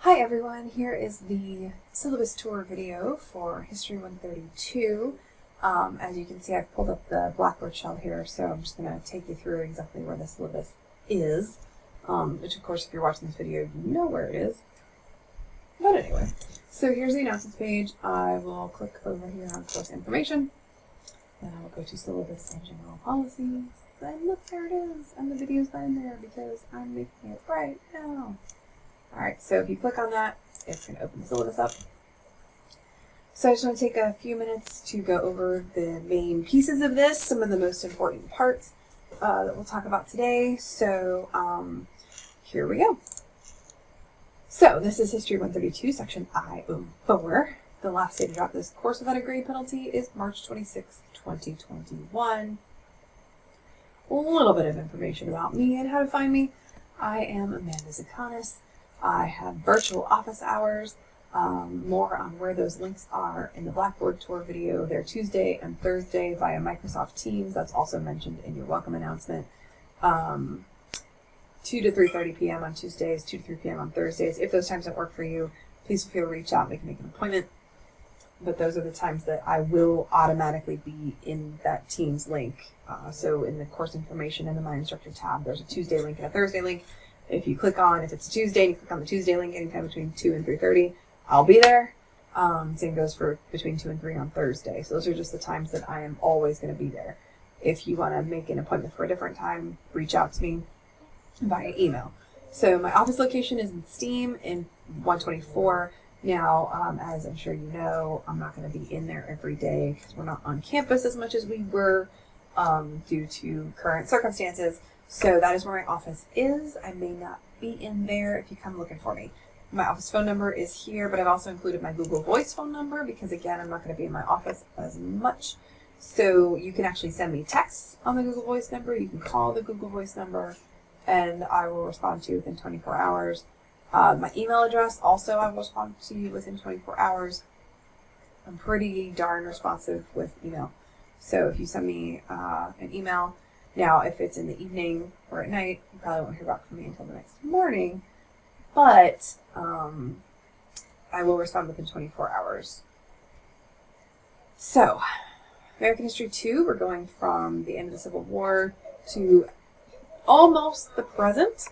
Hi everyone, here is the syllabus tour video for History 132. As you can see, I've pulled up the Blackboard shell here, so I'm just going to take you through exactly where the syllabus is, which of course if you're watching this video, you know where it is. But anyway, so here's the announcements page. I will click over here on course information, then I will go to syllabus and general policies, then look, there it is, and the video's not in there because I'm making it right now. Alright, so if you click on that, it's going to open the syllabus up. So I just want to take a few minutes to go over the main pieces of this, some of the most important parts that we'll talk about today. So here we go. So this is History 132, section I04. The last day to drop this course without a grade penalty is March 26, 2021. A little bit of information about me and how to find me. I am Amanda Zakanis. I have virtual office hours. More on where those links are in the Blackboard tour video. They're Tuesday and Thursday via Microsoft Teams. That's also mentioned in your welcome announcement. 2 to 3:30 p.m. on Tuesdays, 2 to 3 p.m. on Thursdays. If those times don't work for you, please feel free to reach out, make an appointment. But those are the times that I will automatically be in that Teams link. So in the course information in the My Instructor tab, there's a Tuesday link and a Thursday link. If you click on, if it's a Tuesday and you click on the Tuesday link anytime between 2 and 3:30, I'll be there. Same goes for between 2 and 3 on Thursday. So those are just the times that I am always going to be there. If you want to make an appointment for a different time, reach out to me via email. So my office location is in Steam in 124. Now, as I'm sure you know, I'm not going to be in there every day because we're not on campus as much as we were due to current circumstances. So that is where my office is. I may not be in there if you come looking for me. My office phone number is here, but I've also included my Google Voice phone number because, again, I'm not going to be in my office as much. So you can actually send me texts on the Google Voice number. You can call the Google Voice number, and I will respond to you within 24 hours. My email address, also, I will respond to you within 24 hours. I'm pretty darn responsive with email. So if you send me an email, now, if it's in the evening or at night, you probably won't hear back from me until the next morning, but I will respond within 24 hours. So, American History 2, we're going from the end of the Civil War to almost the present.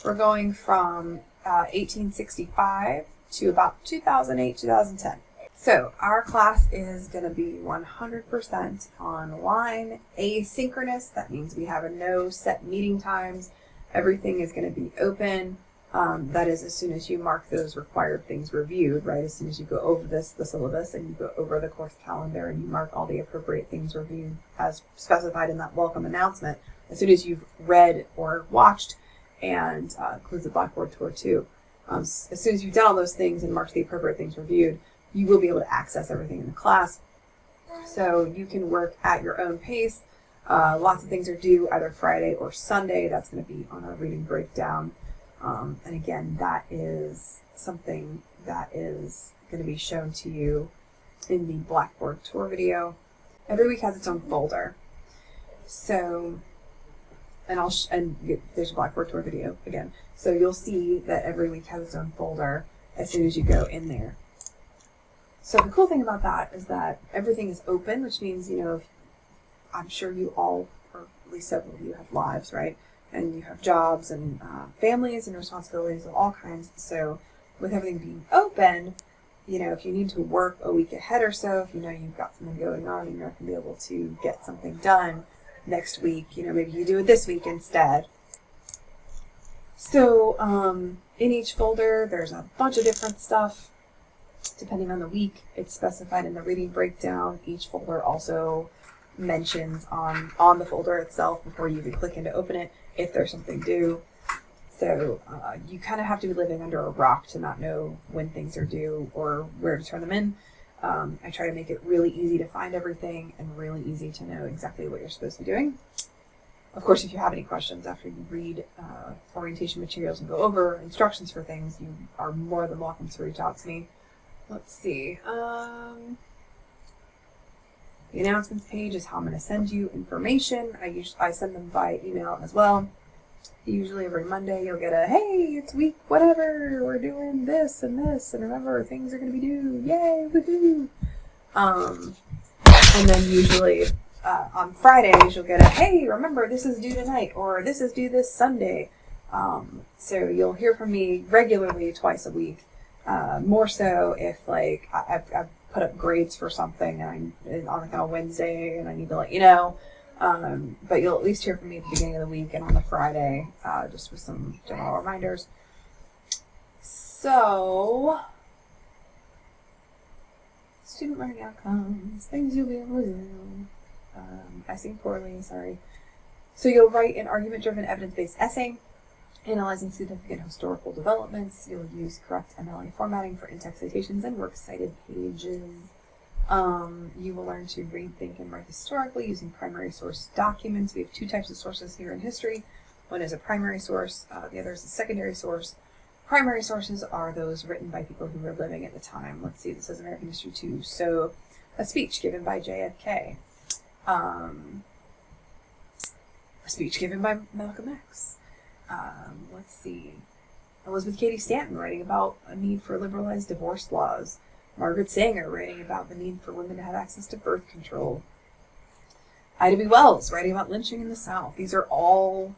We're going from 1865 to about 2008, 2010. So our class is going to be 100% online, asynchronous. That means we have no set meeting times. Everything is going to be open. That is as soon as you mark those required things reviewed, right? As soon as you go over the syllabus and you go over the course calendar and you mark all the appropriate things reviewed as specified in that welcome announcement. As soon as you've read or watched, and includes the Blackboard tour too. As soon as you've done all those things and marked the appropriate things reviewed, you will be able to access everything in the class. So you can work at your own pace. Lots of things are due either Friday or Sunday. That's going to be on our reading breakdown. And again, that is something that is going to be shown to you in the Blackboard tour video. Every week has its own folder. So, and there's a Blackboard tour video again. So you'll see that every week has its own folder as soon as you go in there. So the cool thing about that is that everything is open, which means, you know, I'm sure you all, or at least several of you, have lives, right? And you have jobs and families and responsibilities of all kinds. So with everything being open, you know, if you need to work a week ahead or so, if you know you've got something going on and you're not going to be able to get something done next week, you know, maybe you do it this week instead. So in each folder, there's a bunch of different stuff. Depending on the week, it's specified in the reading breakdown. Each folder also mentions on the folder itself before you even click in to open it if there's something due. So you kind of have to be living under a rock to not know when things are due or where to turn them in. I try to make it really easy to find everything and really easy to know exactly what you're supposed to be doing. Of course, if you have any questions after you read orientation materials and go over instructions for things, you are more than welcome to reach out to me. Let's see. The announcements page is how I'm going to send you information. I send them via email as well. Usually every Monday you'll get a, hey, it's week whatever, we're doing this, and remember, things are going to be due, yay, woohoo! And then usually on Fridays you'll get a, hey, remember, this is due tonight, or this is due this Sunday. So you'll hear from me regularly twice a week. More so if, like, I've put up grades for something and I'm on, like, on a Wednesday and I need to let you know. But you'll at least hear from me at the beginning of the week and on the Friday, just with some general reminders. So, student learning outcomes, things you'll be able to do. I sing poorly, sorry. So you'll write an argument-driven, evidence-based essay, analyzing significant historical developments. You'll use correct MLA formatting for in-text citations and works cited pages. You will learn to read, think, and write historically using primary source documents. We have two types of sources here in history. One is a primary source, the other is a secondary source. Primary sources are those written by people who were living at the time. Let's see, this is American History 2. So, a speech given by JFK. A speech given by Malcolm X. Let's see, Elizabeth Cady Stanton writing about a need for liberalized divorce laws. Margaret Sanger writing about the need for women to have access to birth control. Ida B. Wells writing about lynching in the South. These are all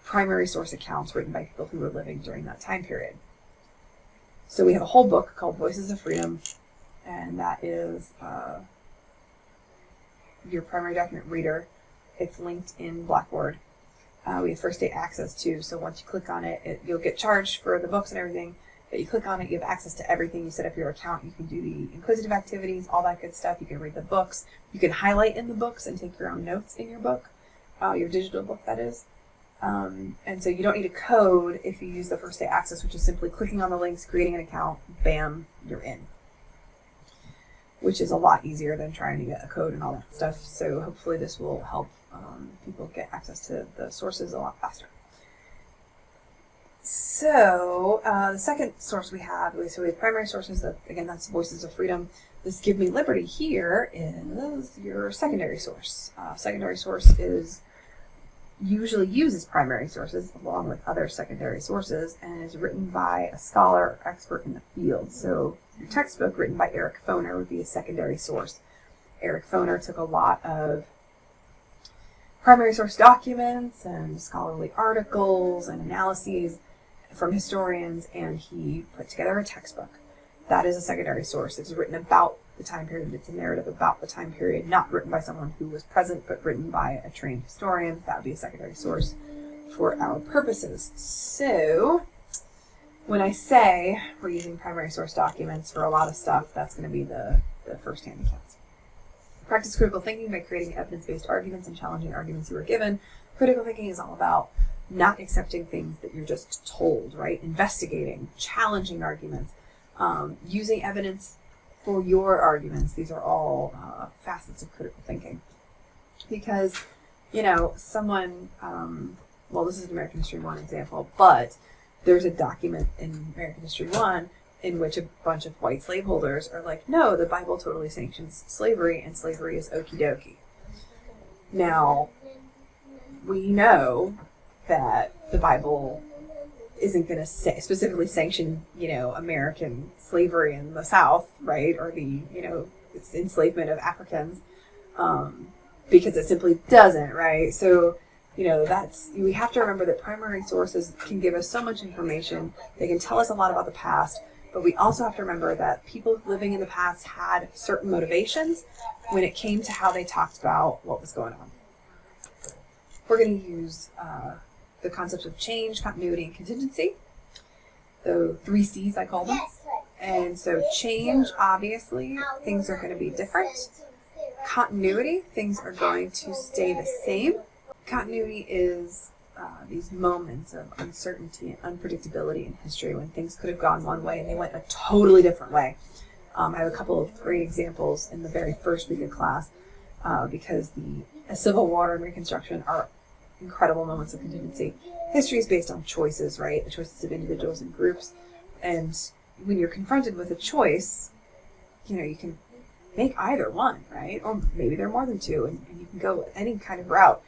primary source accounts written by people who were living during that time period. So we have a whole book called Voices of Freedom, and that is your primary document reader. It's linked in Blackboard. We have first day access to, so once you click on it, you'll get charged for the books and everything. But you click on it, you have access to everything. You set up your account, you can do the inquisitive activities, all that good stuff. You can read the books. You can highlight in the books and take your own notes in your book, your digital book, that is. And so you don't need a code if you use the first day access, which is simply clicking on the links, creating an account, bam, you're in. Which is a lot easier than trying to get a code and all that stuff. So hopefully this will help people get access to the sources a lot faster. So the second source we have primary sources. Again, that's Voices of Freedom. This Give Me Liberty here is your secondary source. Secondary source is usually uses primary sources along with other secondary sources and is written by a scholar or expert in the field. So your textbook written by Eric Foner would be a secondary source. Eric Foner took a lot of primary source documents and scholarly articles and analyses from historians, and he put together a textbook. That is a secondary source. It's written about the time period. It's a narrative about the time period, not written by someone who was present, but written by a trained historian. That would be a secondary source for our purposes. So when I say we're using primary source documents for a lot of stuff, that's going to be the first-hand accounts. Practice critical thinking by creating evidence-based arguments and challenging arguments you were given. Critical thinking is all about not accepting things that you're just told, right? Investigating, challenging arguments, using evidence for your arguments. These are all facets of critical thinking. Because, someone, this is American History 1 example, but there's a document in American History 1 in which a bunch of white slaveholders are like, no, the Bible totally sanctions slavery, and slavery is okie dokie. Now, we know that the Bible isn't going to specifically sanction, American slavery in the South, right? Or the, it's enslavement of Africans, because it simply doesn't, right? So, we have to remember that primary sources can give us so much information. They can tell us a lot about the past, but we also have to remember that people living in the past had certain motivations when it came to how they talked about what was going on. We're going to use the concepts of change, continuity, and contingency. The 3 C's, I call them. And so change, obviously, things are going to be different. Continuity, things are going to stay the same. Continuity is these moments of uncertainty and unpredictability in history when things could have gone one way and they went a totally different way. I have a couple of great examples in the very first week of class because the Civil War and Reconstruction are incredible moments of contingency. History is based on choices, right? The choices of individuals and groups. And when you're confronted with a choice, you can make either one, right? Or maybe there are more than two, and you can go any kind of route.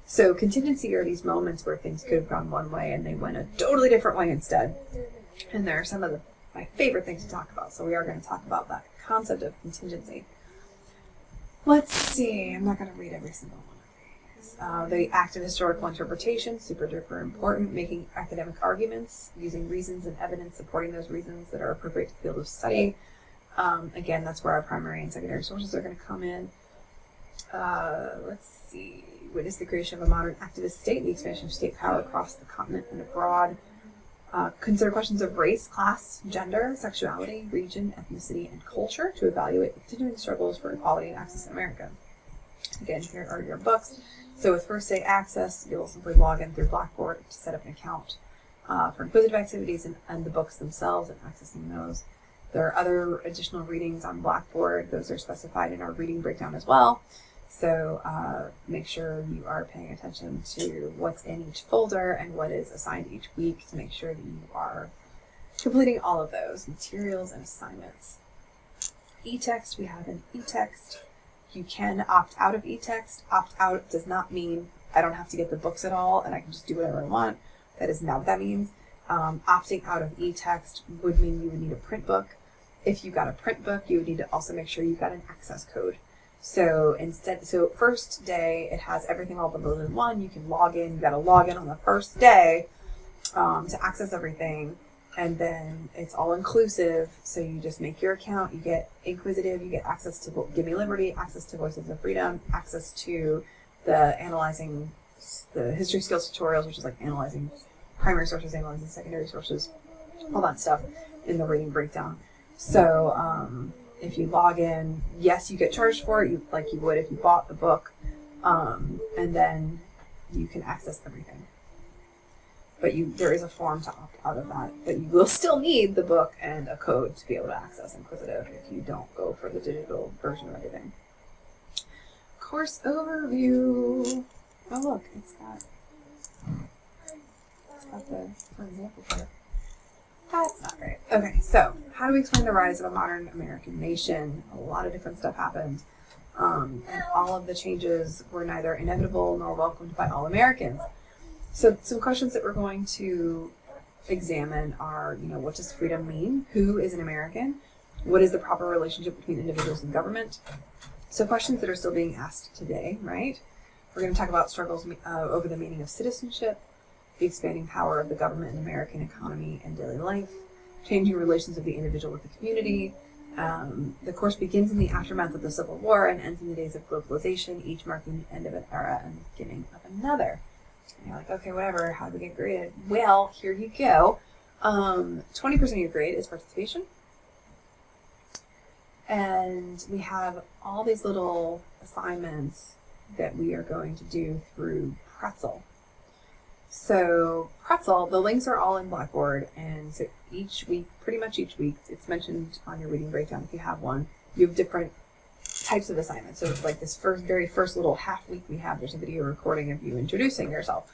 So contingency are these moments where things could have gone one way and they went a totally different way instead. And there are some of my favorite things to talk about. So we are going to talk about that concept of contingency. Let's see. I'm not going to read every single one of these. The act of historical interpretation, super duper important. Making academic arguments, using reasons and evidence supporting those reasons that are appropriate to the field of study. Again, that's where our primary and secondary sources are going to come in. Let's see. Witness the creation of a modern activist state and the expansion of state power across the continent and abroad. Consider questions of race, class, gender, sexuality, region, ethnicity, and culture to evaluate the continuing struggles for equality and access in America. Again, here are your books. So with first day access, you'll simply log in through Blackboard to set up an account for inquisitive activities and the books themselves and accessing those. There are other additional readings on Blackboard. Those are specified in our reading breakdown as well. So make sure you are paying attention to what's in each folder and what is assigned each week to make sure that you are completing all of those materials and assignments. E-text, we have an e-text. You can opt out of e-text. Opt out does not mean I don't have to get the books at all and I can just do whatever I want. That is not what that means. Opting out of e-text would mean you would need a print book. If you got a print book, you would need to also make sure you got an access code. So first day, it has everything all bundled in one. You can log in. You got to log in on the first day to access everything. And then it's all inclusive. So you just make your account. You get Inquisitive. You get access to Give Me Liberty, access to Voices of Freedom, access to the history skills tutorials, which is like analyzing primary sources, analyzing secondary sources, all that stuff in the reading breakdown. So, if you log in, yes, you get charged for it, like you would if you bought the book, and then you can access everything. But there is a form to opt out of that, but you will still need the book and a code to be able to access Inquisitive if you don't go for the digital version of everything. Course overview. Oh look, it's got the for example part. That's not great. Okay, so how do we explain the rise of a modern American nation? A lot of different stuff happened. And all of the changes were neither inevitable nor welcomed by all Americans. So some questions that we're going to examine are, what does freedom mean? Who is an American? What is the proper relationship between individuals and government? So questions that are still being asked today, right? We're going to talk about struggles over the meaning of citizenship, the expanding power of the government in American economy and daily life, changing relations of the individual with the community. The course begins in the aftermath of the Civil War and ends in the days of globalization, each marking the end of an era and the beginning of another. And you're like, okay, whatever, how do we get graded? Well, here you go. 20% of your grade is participation. And we have all these little assignments that we are going to do through Pretzel. So Pretzel, the links are all in Blackboard, and so pretty much each week, it's mentioned on your reading breakdown if you have one, you have different types of assignments. So like this very first little half week we have, there's a video recording of you introducing yourself.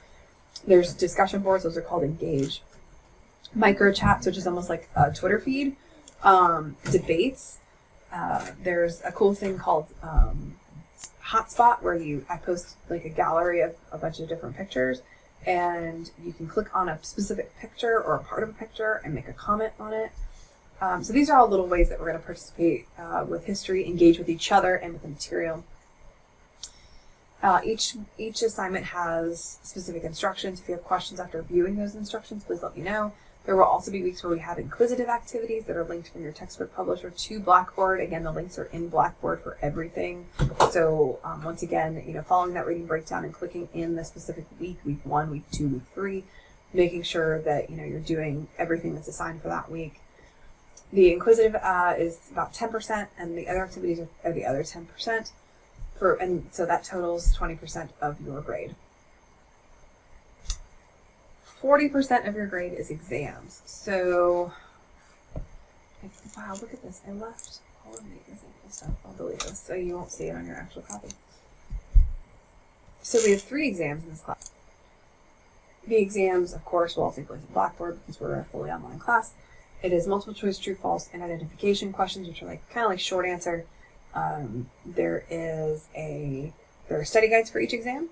There's discussion boards, those are called Engage. Micro chats, which is almost like a Twitter feed. Debates. There's a cool thing called Hotspot, where I post like a gallery of a bunch of different pictures, and you can click on a specific picture or a part of a picture and make a comment on it. So these are all little ways that we're going to participate with history, engage with each other and with the material. Each assignment has specific instructions. If you have questions after viewing those instructions, please let me know. There will also be weeks where we have inquisitive activities that are linked from your textbook publisher to Blackboard. Again, the links are in Blackboard for everything. So once again, following that reading breakdown and clicking in the specific week 1, week 2, week 3, making sure that you're doing everything that's assigned for that week. The inquisitive is about 10%, and the other activities are the other 10%. And so that totals 20% of your grade. 40% of your grade is exams. So, wow, look at this. I left all of the example stuff. I'll delete this so you won't see it on your actual copy. So we have 3 exams in this class. The exams, of course, will all take place at Blackboard because we're a fully online class. It is multiple choice, true, false, and identification questions, which are kind of like short answer. There are study guides for each exam.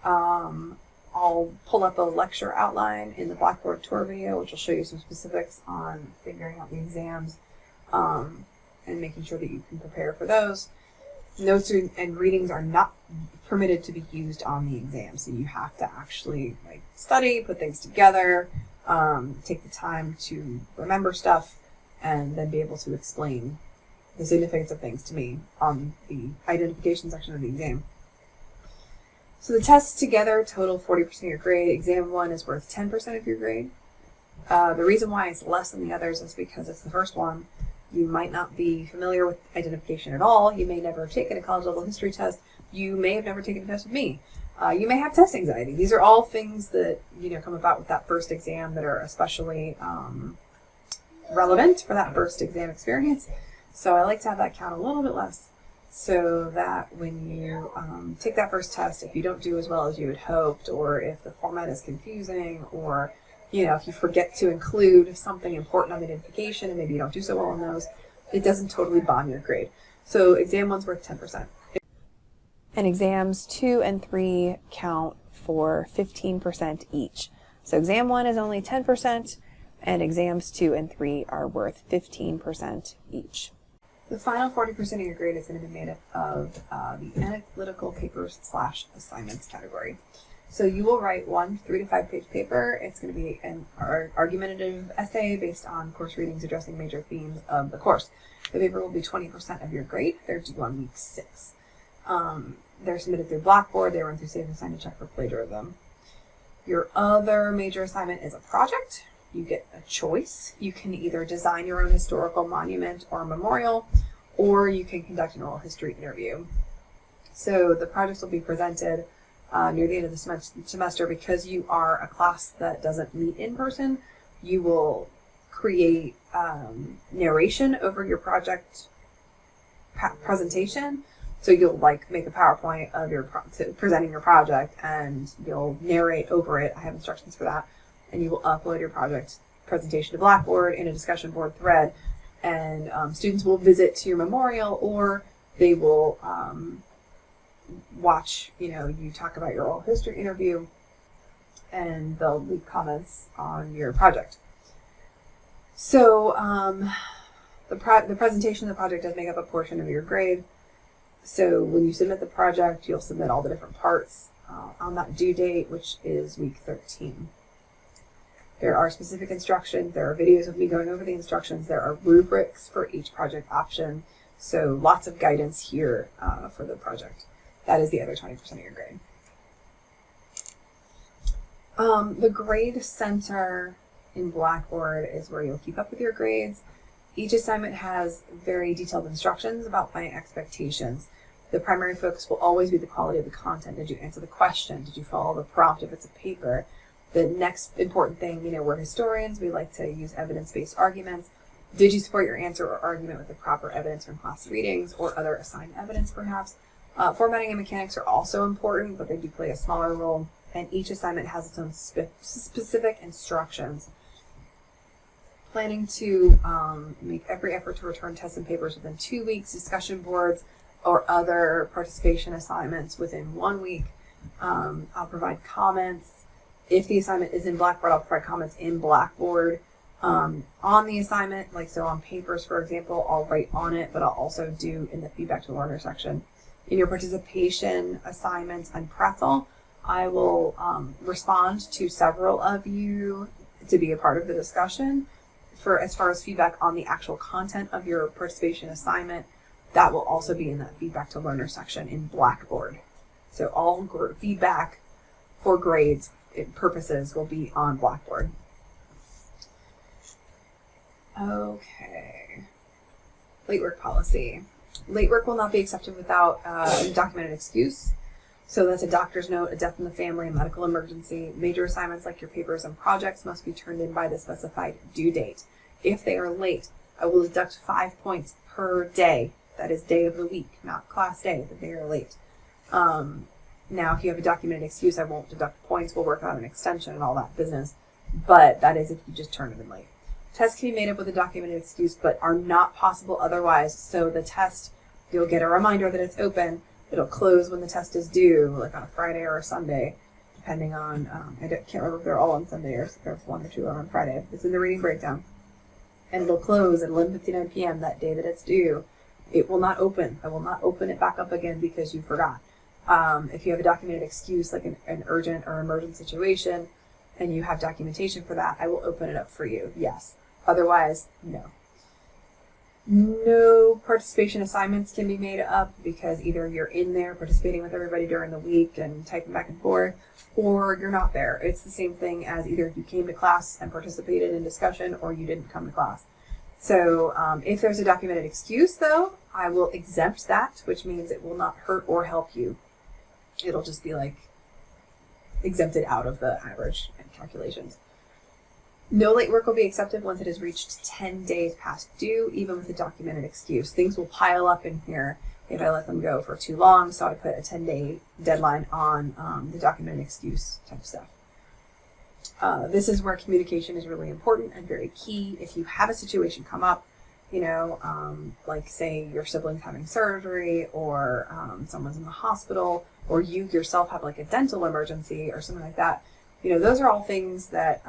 I'll pull up a lecture outline in the Blackboard tour video, which will show you some specifics on figuring out the exams and making sure that you can prepare for those. Notes and readings are not permitted to be used on the exam, so you have to actually study, put things together, take the time to remember stuff, and then be able to explain the significance of things to me on the identification section of the exam. So the tests together total 40% of your grade. Exam 1 is worth 10% of your grade. The reason why it's less than the others is because it's the first one. You might not be familiar with identification at all. You may never have taken a college level history test. You may have never taken a test with me. You may have test anxiety. These are all things that come about with that first exam that are especially relevant for that first exam experience. So I like to have that count a little bit less, so that when you take that first test, if you don't do as well as you had hoped, or if the format is confusing, or if you forget to include something important on identification and maybe you don't do so well on those, it doesn't totally bomb your grade. So exam 1's worth 10%. And exams 2 and 3 count for 15% each. So exam 1 is only 10%, and exams 2 and 3 are worth 15% each. The final 40% of your grade is going to be made up of the analytical papers / assignments category. So you will write one 3 to 5 page paper. It's going to be an argumentative essay based on course readings addressing major themes of the course. The paper will be 20% of your grade. They're due on week 6. They're submitted through Blackboard. They run through Safe and Sign to check for plagiarism. Your other major assignment is a project. You get a choice. You can either design your own historical monument or memorial, or you can conduct an oral history interview. So the projects will be presented near the end of the semester. Because you are a class that doesn't meet in person, you will create narration over your project presentation. So you'll make a PowerPoint of your presenting your project, and you'll narrate over it. I have instructions for that. And you will upload your project presentation to Blackboard in a discussion board thread, and students will visit to your memorial, or they will watch, you talk about your oral history interview, and they'll leave comments on your project. So the presentation of the project does make up a portion of your grade. So when you submit the project, you'll submit all the different parts on that due date, which is week 13. There are specific instructions. There are videos of me going over the instructions. There are rubrics for each project option. So lots of guidance here for the project. That is the other 20% of your grade. The grade center in Blackboard is where you'll keep up with your grades. Each assignment has very detailed instructions about my expectations. The primary focus will always be the quality of the content. Did you answer the question? Did you follow the prompt if it's a paper? The next important thing, we're historians. We like to use evidence-based arguments. Did you support your answer or argument with the proper evidence from class readings or other assigned evidence, perhaps? Formatting and mechanics are also important, but they do play a smaller role. And each assignment has its own specific instructions. Planning to make every effort to return tests and papers within 2 weeks, discussion boards or other participation assignments within 1 week. I'll provide comments. If the assignment is in Blackboard, I'll provide comments in Blackboard on the assignment. So on papers, for example, I'll write on it, but I'll also do in the feedback to learner section. In your participation assignments on Pretzel, I will respond to several of you to be a part of the discussion. As far as feedback on the actual content of your participation assignment, that will also be in that feedback to learner section in Blackboard. So all feedback for grades purposes will be on Blackboard. Okay. Late work policy. Late work will not be accepted without a documented excuse. So that's a doctor's note, a death in the family, a medical emergency. Major assignments like your papers and projects must be turned in by the specified due date. If they are late, I will deduct 5 points per day. That is day of the week, not class day, but they are late. Now, if you have a documented excuse, I won't deduct points. We'll work out an extension and all that business. But that is if you just turn it in late. Tests can be made up with a documented excuse, but are not possible otherwise. So the test, you'll get a reminder that it's open, It'll close when the test is due, like on a Friday or a Sunday, depending on, can't remember if they're all on Sunday or if there's 1 or 2 are on Friday. It's in the reading breakdown. And it'll close at 11:59 p.m. that day that it's due. It will not open. I will not open it back up again because you forgot. If you have a documented excuse, like an urgent or emergent situation, and you have documentation for that, I will open it up for you, yes. Otherwise, no. No participation assignments can be made up because either you're in there participating with everybody during the week and typing back and forth, or you're not there. It's the same thing as either you came to class and participated in discussion or you didn't come to class. So if there's a documented excuse, though, I will exempt that, which means it will not hurt or help you. It'll just be like exempted out of the average and calculations. No late work will be accepted once it has reached 10 days past due, even with a documented excuse. Things will pile up in here if I let them go for too long, so I put a 10-day deadline on the documented excuse type stuff. This is where communication is really important and very key. If you have a situation come up, like say your sibling's having surgery, or someone's in the hospital, or you yourself have like a dental emergency or something like that, those are all things that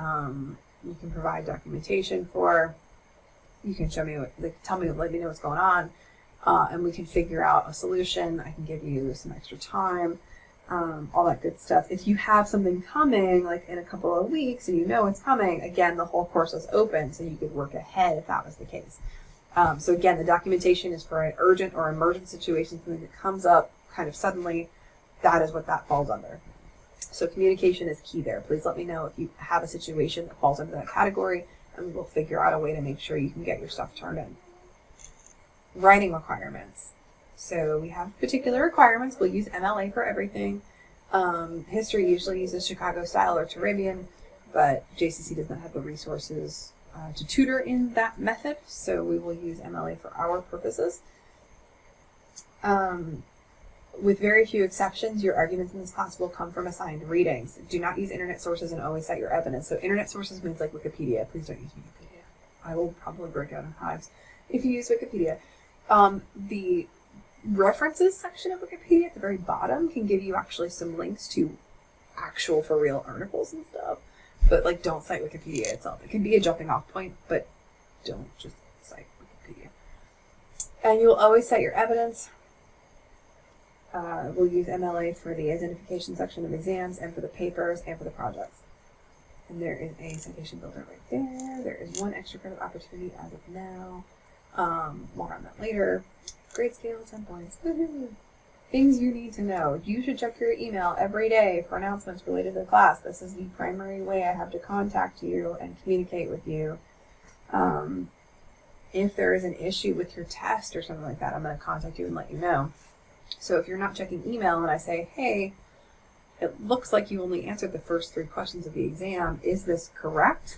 you can provide documentation for. You can show me, let me know what's going on, and we can figure out a solution. I can give you some extra time, all that good stuff. If you have something coming, like in a couple of weeks, and it's coming, again, the whole course is open, so you could work ahead if that was the case. So again, the documentation is for an urgent or emergent situation, something that comes up kind of suddenly. That is what that falls under. So communication is key there. Please let me know if you have a situation that falls under that category, and we'll figure out a way to make sure you can get your stuff turned in. Writing requirements. So we have particular requirements. We'll use MLA for everything. History usually uses Chicago style or Turabian, but JCC does not have the resources to tutor in that method, so we will use MLA for our purposes. With very few exceptions, your arguments in this class will come from assigned readings. Do not use internet sources and always cite your evidence. So internet sources means like Wikipedia. Please don't use Wikipedia. I will probably break out in hives if you use Wikipedia. The references section of Wikipedia at the very bottom can give you actually some links to actual for real articles and stuff. But like, don't cite Wikipedia itself. It can be a jumping off point, but don't just cite Wikipedia. And you'll always cite your evidence. We'll use MLA for the identification section of exams and for the papers and for the projects. And there is a citation builder right there. There is one extra credit opportunity as of now. More on that later. Grade scale, 10 points. Things you need to know. You should check your email every day for announcements related to the class. This is the primary way I have to contact you and communicate with you. If there is an issue with your test or something like that, I'm going to contact you and let you know. So if you're not checking email and I say, hey, it looks like you only answered the first 3 questions of the exam, is this correct?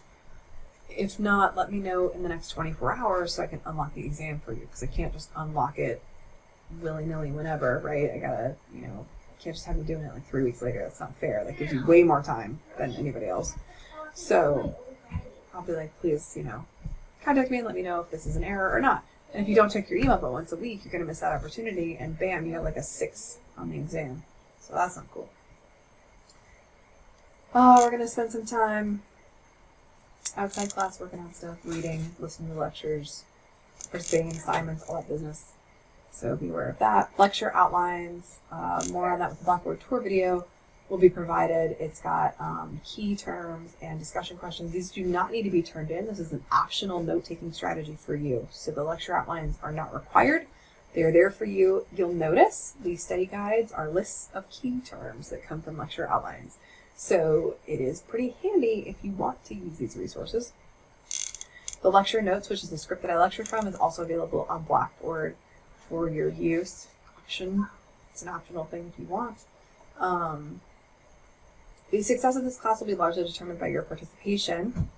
If not, let me know in the next 24 hours so I can unlock the exam for you, because I can't just unlock it willy-nilly whenever, right? I gotta, can't just have you doing it like 3 weeks later. That's not fair. That gives you way more time than anybody else. So I'll be like, please, contact me and let me know if this is an error or not. And if you don't check your email but once a week, you're going to miss that opportunity, and bam, you have like a 6 on the exam. So that's not cool. We're going to spend some time outside class working on stuff, reading, listening to lectures, participating in assignments, all that business. So be aware of that. Lecture outlines, more on that with the Blackboard tour video, will be provided. It's got key terms and discussion questions. These do not need to be turned in. This is an optional note-taking strategy for you. So the lecture outlines are not required. They're there for you. You'll notice these study guides are lists of key terms that come from lecture outlines. So it is pretty handy if you want to use these resources. The lecture notes, which is the script that I lecture from, is also available on Blackboard for your use. It's an optional thing if you want. The success of this class will be largely determined by your participation.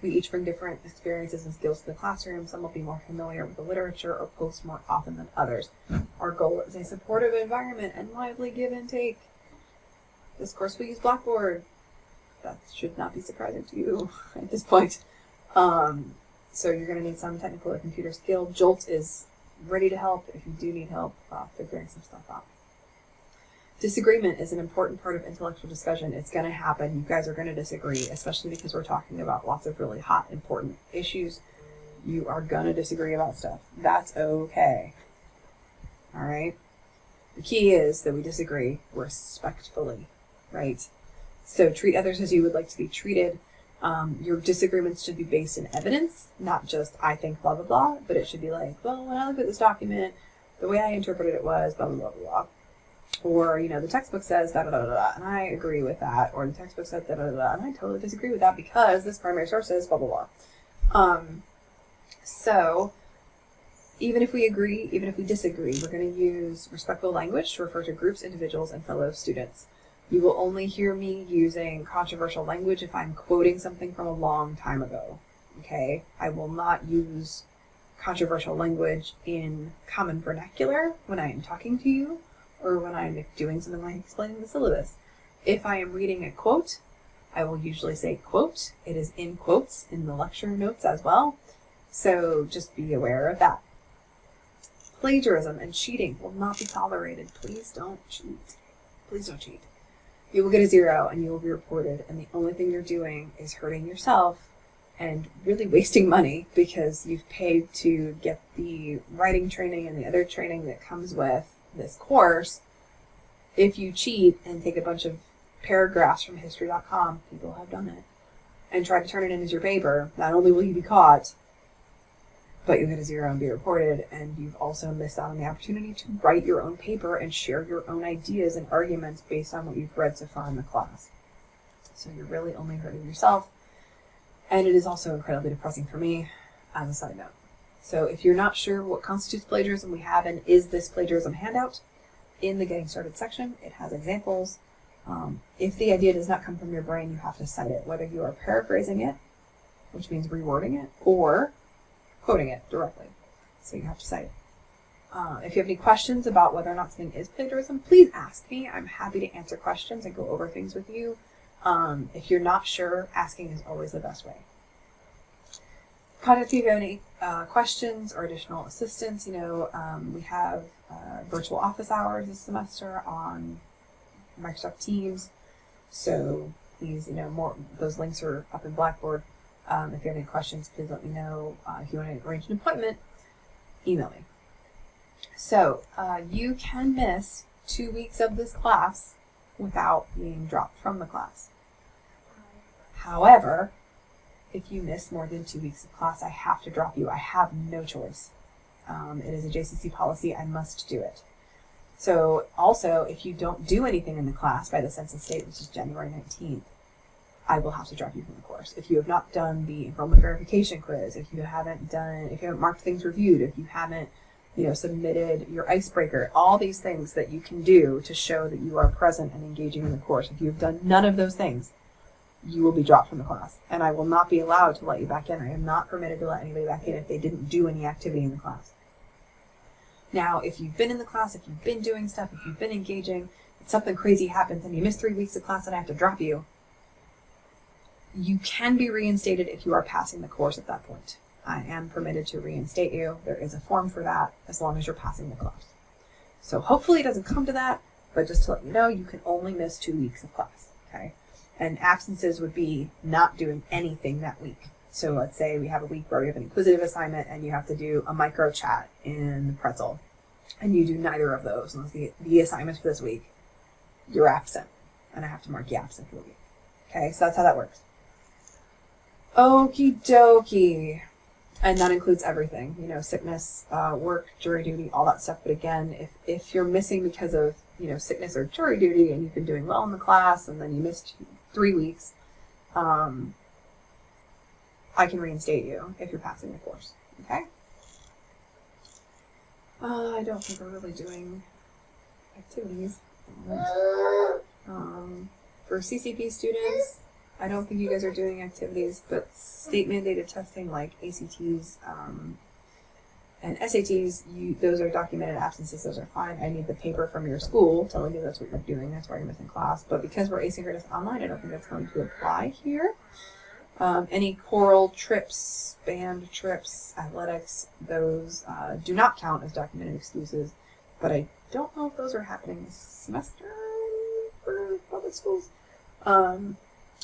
We each bring different experiences and skills to the classroom. Some will be more familiar with the literature or post more often than others. Our goal is a supportive environment and lively give and take. This course will use Blackboard. That should not be surprising to you at this point. So you're going to need some technical or computer skill. Jolt is ready to help if you do need help figuring some stuff out. Disagreement is an important part of intellectual discussion. It's going to happen. You guys are going to disagree, especially because we're talking about lots of really hot, important issues. You are going to disagree about stuff. That's okay. All right? The key is that we disagree respectfully, right? So treat others as you would like to be treated. Your disagreements should be based in evidence, not just I think blah, blah, blah, but it should be like, well, when I look at this document, the way I interpreted it was blah, blah, blah, blah, blah. Or, you know, the textbook says da, da, da, da, da, and I agree with that. Or the textbook says da, da, da, da, and I totally disagree with that because this primary source says blah, blah, blah. So even if we agree, even if we disagree, we're going to use respectful language to refer to groups, individuals, and fellow students. You will only hear me using controversial language if I'm quoting something from a long time ago, okay? I will not use controversial language in common vernacular when I am talking to you or when I'm doing something like explaining the syllabus. If I am reading a quote, I will usually say quote. It is in quotes in the lecture notes as well, so just be aware of that. Plagiarism and cheating will not be tolerated. Please don't cheat. Please don't cheat. You will get a 0 and you will be reported, and the only thing you're doing is hurting yourself and really wasting money because you've paid to get the writing training and the other training that comes with this course. If you cheat and take a bunch of paragraphs from history.com, people have done it, and try to turn it in as your paper, not only will you be caught, but you'll get a 0 and be reported, and you've also missed out on the opportunity to write your own paper and share your own ideas and arguments based on what you've read so far in the class. So you're really only hurting yourself, and it is also incredibly depressing for me as a side note. So if you're not sure what constitutes plagiarism, we have an Is This Plagiarism handout in the Getting Started section. It has examples. If the idea does not come from your brain, you have to cite it, whether you are paraphrasing it, which means rewording it, or quoting it directly. So you have to cite it. If you have any questions about whether or not something is plagiarism, please ask me. I'm happy to answer questions and go over things with you. If you're not sure, asking is always the best way. Contact me if you have any questions or additional assistance. You know, we have virtual office hours this semester on Microsoft Teams. So please, you know, more those links are up in Blackboard. If you have any questions, please let me know. If you want to arrange an appointment, email me. So you can miss 2 weeks of this class without being dropped from the class. However, if you miss more than 2 weeks of class, I have to drop you. I have no choice. It is a JCC policy. I must do it. So also, if you don't do anything in the class by the census date, which is January 19th, I will have to drop you from the course. If you have not done the enrollment verification quiz, if you haven't marked things reviewed, if you haven't, you know, submitted your icebreaker, all these things that you can do to show that you are present and engaging in the course. If you have done none of those things, you will be dropped from the class, and I will not be allowed to let you back in. I am not permitted to let anybody back in if they didn't do any activity in the class. Now, if you've been in the class, if you've been doing stuff, if you've been engaging, if something crazy happens and you miss 3 weeks of class and I have to drop you, you can be reinstated if you are passing the course at that point. I am permitted to reinstate you. There is a form for that as long as you're passing the class. So hopefully it doesn't come to that, but just to let you know, you can only miss 2 weeks of class, okay? And absences would be not doing anything that week. So let's say we have a week where we have an inquisitive assignment and you have to do a micro chat in Pretzel, and you do neither of those, and the assignments for this week, you're absent, and I have to mark you absent for the week. Okay, so that's how that works. Okie dokie. And that includes everything, you know, sickness, work, jury duty, all that stuff. But again, if you're missing because of, you know, sickness or jury duty and you've been doing well in the class and then you missed 3 weeks, I can reinstate you if you're passing the course, okay? I don't think we're really doing activities. For CCP students, I don't think you guys are doing activities, but state mandated testing like ACTs and SATs, those are documented absences, those are fine. I need the paper from your school telling you that's what you're doing, that's why you're missing class. But because we're asynchronous online, I don't think that's going to apply here. Any choral trips, band trips, athletics, those do not count as documented excuses, but I don't know if those are happening this semester. private schools.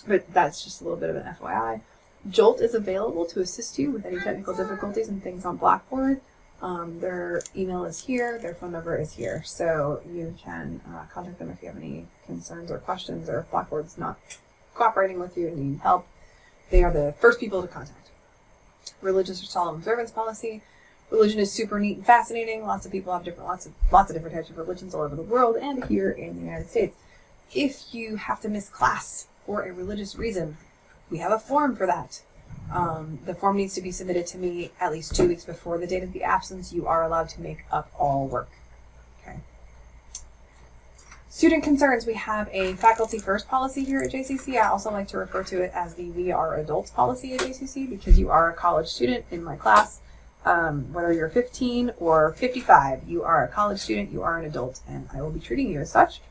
But that's just a little bit of an FYI. Jolt is available to assist you with any technical difficulties and things on Blackboard. Their email is here, their phone number is here, so you can contact them if you have any concerns or questions, or if Blackboard's not cooperating with you and need help. They are the first people to contact. Religious or solemn observance policy. Religion is super neat and fascinating. Lots of people have lots of different types of religions all over the world and here in the United States. If you have to miss class for a religious reason, we have a form for that. The form needs to be submitted to me at least 2 weeks before the date of the absence. You are allowed to make up all work. Okay. Student concerns. We have a faculty first policy here at JCC. I also like to refer to it as the We Are Adults policy at JCC because you are a college student in my class. Whether you're 15 or 55, you are a college student, you are an adult, and I will be treating you as such.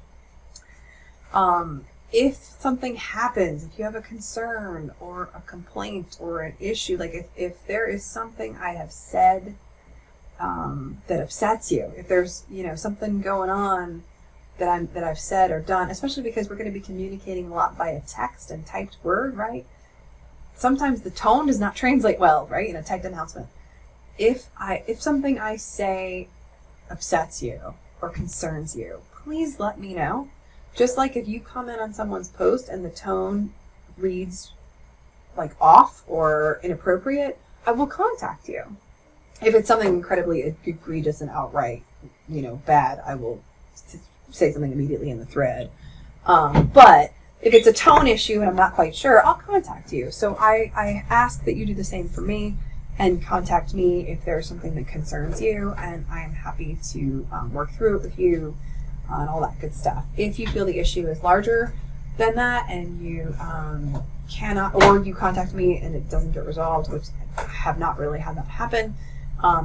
If something happens, if you have a concern or a complaint or an issue, like if there is something I have said that upsets you, if there's something going on that I've said or done, especially because we're going to be communicating a lot via text and typed word, right? Sometimes the tone does not translate well, right, in a typed announcement. If something I say upsets you or concerns you, please let me know. Just like if you comment on someone's post and the tone reads like off or inappropriate, I will contact you. If it's something incredibly egregious and outright, bad, I will say something immediately in the thread. But if it's a tone issue and I'm not quite sure, I'll contact you. So I ask that you do the same for me and contact me if there's something that concerns you, and I am happy to work through it with you and all that good stuff. If you feel the issue is larger than that and you cannot, or you contact me and it doesn't get resolved, which I have not really had that happen,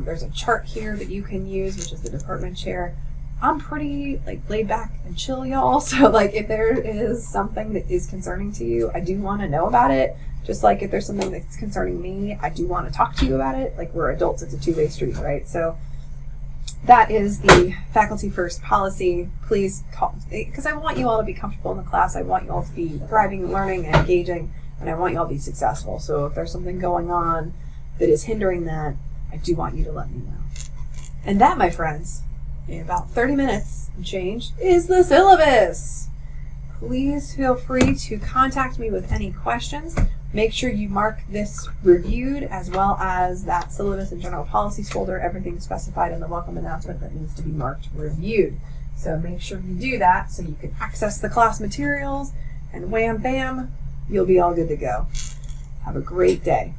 there's a chart here that you can use, which is the department chair. I'm pretty laid back and chill, y'all. So if there is something that is concerning to you, I do want to know about it. Just like if there's something that's concerning me, I do want to talk to you about it. We're adults, it's a two-way street, right? So that is the faculty first policy. Please call, because I want you all to be comfortable in the class. I want you all to be thriving, learning, and engaging, and I want you all to be successful. So if there's something going on that is hindering that, I do want you to let me know. And that, my friends, in about 30 minutes and change, is the syllabus. Please feel free to contact me with any questions. Make sure you mark this reviewed, as well as that syllabus and general policies folder, everything specified in the welcome announcement that needs to be marked reviewed. So make sure you do that so you can access the class materials, and wham bam, you'll be all good to go. Have a great day.